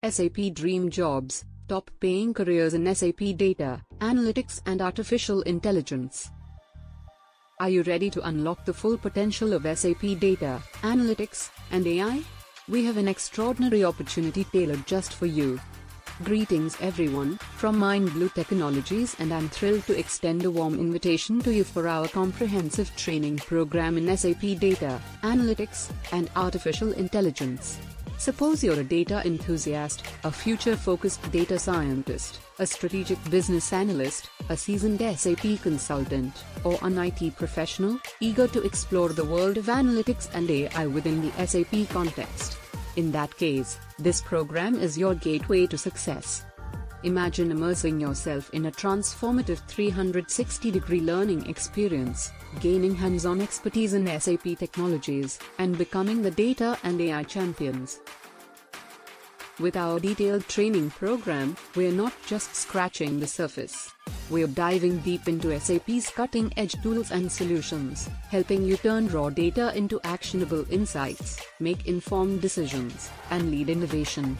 SAP Dream Jobs, top paying careers in SAP data, analytics and artificial intelligence. Are you ready to unlock the full potential of SAP data, analytics, and AI? We have an extraordinary opportunity tailored just for you. Greetings everyone, from MindBlue Technologies, and I'm thrilled to extend a warm invitation to you for our comprehensive training program in SAP data, analytics, and artificial intelligence. Suppose you're a data enthusiast, a future-focused data scientist, a strategic business analyst, a seasoned SAP consultant, or an IT professional, eager to explore the world of analytics and AI within the SAP context. In that case, this program is your gateway to success. Imagine immersing yourself in a transformative 360-degree learning experience, gaining hands-on expertise in SAP technologies, and becoming the data and AI champions. With our detailed training program, we're not just scratching the surface. We're diving deep into SAP's cutting-edge tools and solutions, helping you turn raw data into actionable insights, make informed decisions, and lead innovation.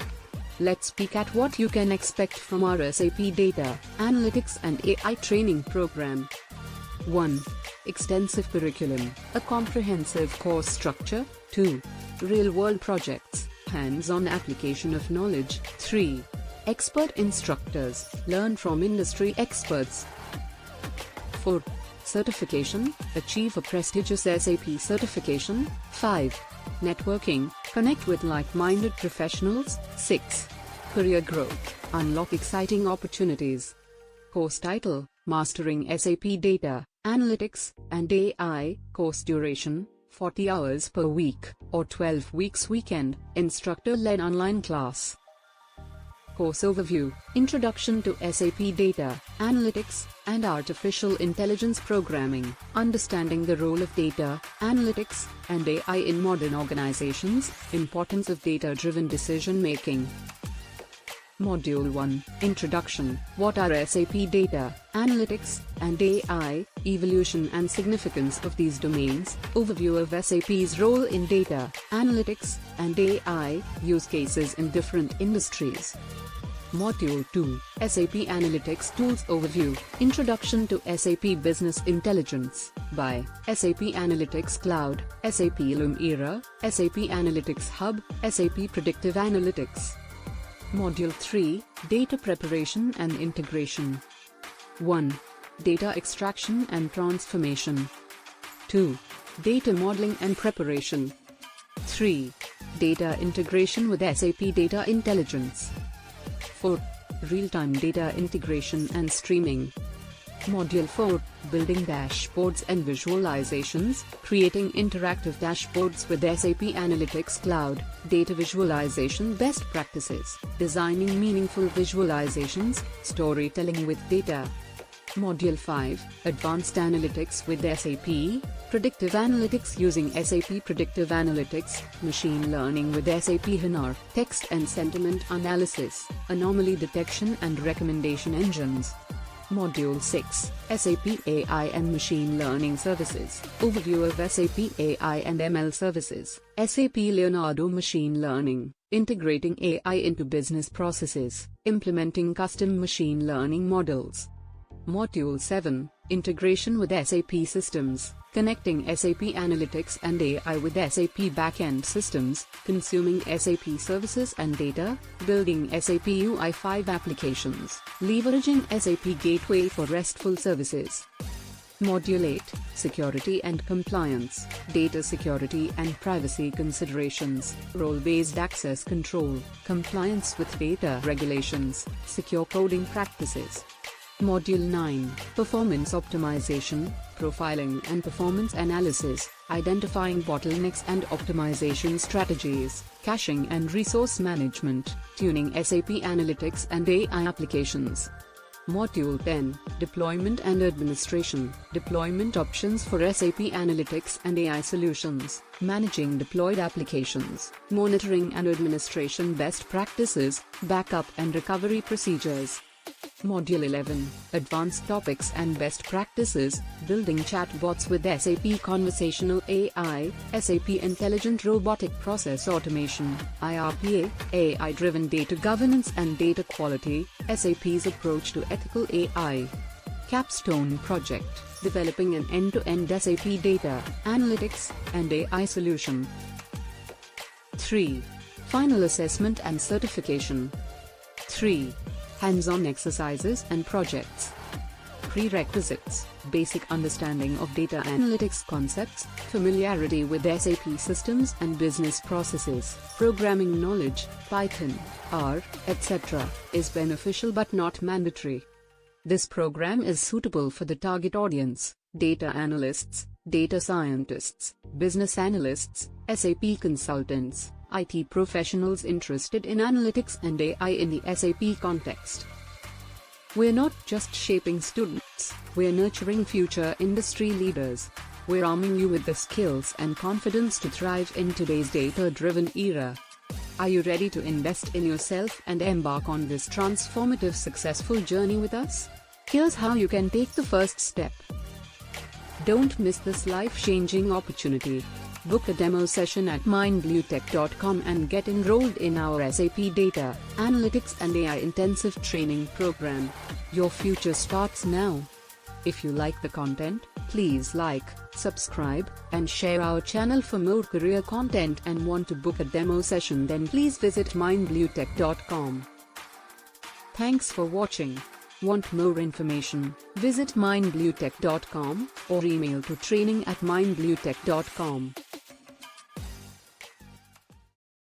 Let's peek at what you can expect from our SAP data, analytics and AI training program. 1. Extensive curriculum, a comprehensive course structure. 2. Real-world projects, hands-on application of knowledge. 3. Expert instructors, learn from industry experts. 4. Certification, achieve a prestigious SAP certification. 5. Networking, connect with like-minded professionals. 6. Career growth, unlock exciting opportunities. Course title, Mastering SAP Data, Analytics, and AI. Course duration, 40 hours per week, or 12 weeks weekend, instructor-led online class. Course overview, Introduction to SAP Data, Analytics, and Artificial Intelligence Programming, understanding the role of data, analytics, and AI in modern organizations, importance of data-driven decision-making. Module 1, Introduction, what are SAP data, analytics, and AI, evolution and significance of these domains, overview of SAP's role in data, analytics, and AI, use cases in different industries. Module 2, SAP Analytics Tools Overview, Introduction to SAP Business Intelligence, by SAP Analytics Cloud, SAP Loom Era, SAP Analytics Hub, SAP Predictive Analytics. Module 3, Data Preparation and Integration. 1. Data Extraction and Transformation. 2. Data Modeling and Preparation. 3. Data Integration with SAP Data Intelligence. 4. Real-time data integration and streaming. Module 4, Building Dashboards and Visualizations, creating interactive dashboards with SAP Analytics Cloud, data visualization best practices, designing meaningful visualizations, storytelling with data. Module 5, Advanced Analytics with SAP, Predictive Analytics using SAP Predictive Analytics, Machine Learning with SAP HANA, Text and Sentiment Analysis, Anomaly Detection and Recommendation Engines. Module 6, SAP AI and Machine Learning Services, Overview of SAP AI and ML Services, SAP Leonardo Machine Learning, Integrating AI into Business Processes, Implementing Custom Machine Learning Models. Module 7, Integration with SAP Systems, Connecting SAP Analytics and AI with SAP Backend Systems, Consuming SAP Services and Data, Building SAP UI5 Applications, Leveraging SAP Gateway for RESTful Services. Module 8, Security and Compliance, Data Security and Privacy Considerations, Role-Based Access Control, Compliance with Data Regulations, Secure Coding Practices. Module 9, Performance Optimization, Profiling and Performance Analysis, Identifying Bottlenecks and Optimization Strategies, Caching and Resource Management, Tuning SAP Analytics and AI Applications. Module 10, Deployment and Administration, Deployment Options for SAP Analytics and AI Solutions, Managing Deployed Applications, Monitoring and Administration Best Practices, Backup and Recovery Procedures. Module 11, Advanced Topics and Best Practices, Building Chatbots with SAP Conversational AI, SAP Intelligent Robotic Process Automation, IRPA, AI-driven data governance and data quality, SAP's approach to ethical AI. Capstone Project, developing an end-to-end SAP data, analytics, and AI solution. 3. Final assessment and certification. 3. Hands-on exercises and projects. Prerequisites: basic understanding of data analytics concepts, familiarity with SAP systems and business processes, programming knowledge, Python, R, etc., is beneficial but not mandatory. This program is suitable for the target audience: data analysts, data scientists, business analysts, SAP consultants, IT professionals interested in analytics and AI in the SAP context. We're not just shaping students, we're nurturing future industry leaders. We're arming you with the skills and confidence to thrive in today's data-driven era. Are you ready to invest in yourself and embark on this transformative successful journey with us? Here's how you can take the first step. Don't miss this life-changing opportunity. Book a demo session at mindbluetech.com and get enrolled in our SAP Data, Analytics and AI intensive training program. Your future starts now. If you like the content, please like, subscribe, and share our channel for more career content, and want to book a demo session, then please visit mindbluetech.com. Thanks for watching. Want more information? Visit mindbluetech.com or email to training@mindbluetech.com.